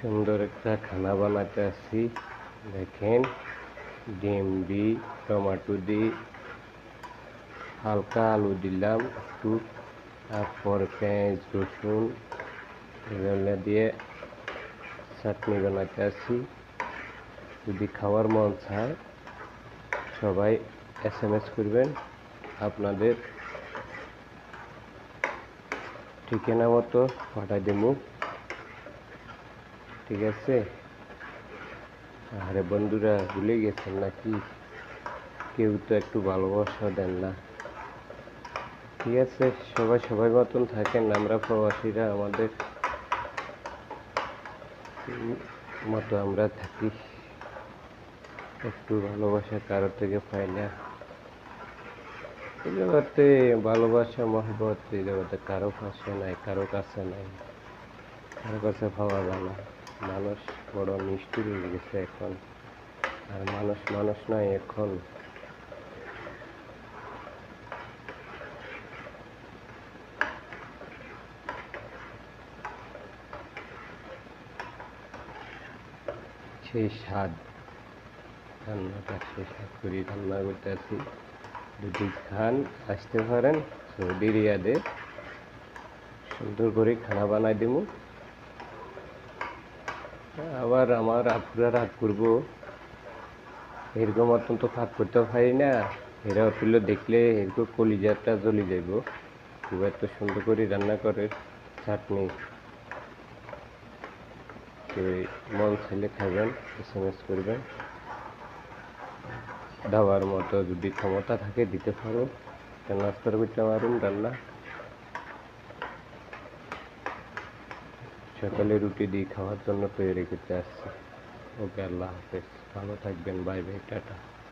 সুন্দর একটা খানা বানাতে আসছি। দেখেন, ডিম দি, টমেটো দি, হালকা আলু দিলাম একটু, তারপর পেঁয়াজ রসুন এগুলো দিয়ে চাটনি বানাতে আসছি। যদি খাওয়ার মন চায় সবাই SMS করবেন, আপনাদের ঠিকানা মতো পাঠাই দেব। ঠিক আছে? আরে বন্ধুরা, ভুলে গেছেন নাকি? কেউ তো একটু ভালোবাসা দেন না। ঠিক আছে, সবাই মতন থাকেন। আমরা প্রবাসীরা আমাদের মতো আমরা থাকি। একটু ভালোবাসা কারো থেকে পাই না। এই জগতে ভালোবাসা মহব্বত এই জগতে কারো পাশে নাই, কারো কাছে নাই, কারো কাছে পাওয়া যায় না। মানুষ বড় নিষ্ঠুর হয়ে গেছে এখন, আর মানুষ নাই এখন। সেই স্বাদ, রান্নাটা সেই স্বাদ করি রান্না করতে আছি। যদি খান, আসতে পারেন সৌদি রিয়াদে, সুন্দর করে খানা বানাই দেব। আবার আমার আপুরা রাগ করবো, এরকম মতন তো ফাঁক করতে পারি না, এরা তুলে দেখলে এরকম কলিজাটা জ্বলি যাইব। খুব এত সুন্দর করে রান্না করে চাটনি। মন চাইলে খাবেন, SMS করবেন। দেওয়ার মতো যদি ক্ষমতা থাকে দিতে পারো, নাস্তার করতে পারুন রান্না। সকালে রুটি দিয়ে খাওয়ার জন্য তৈরি করতে আসছি। ওকে, আল্লাহ হাফেজ, ভালো থাকবেন, বাই বাই, টাটা।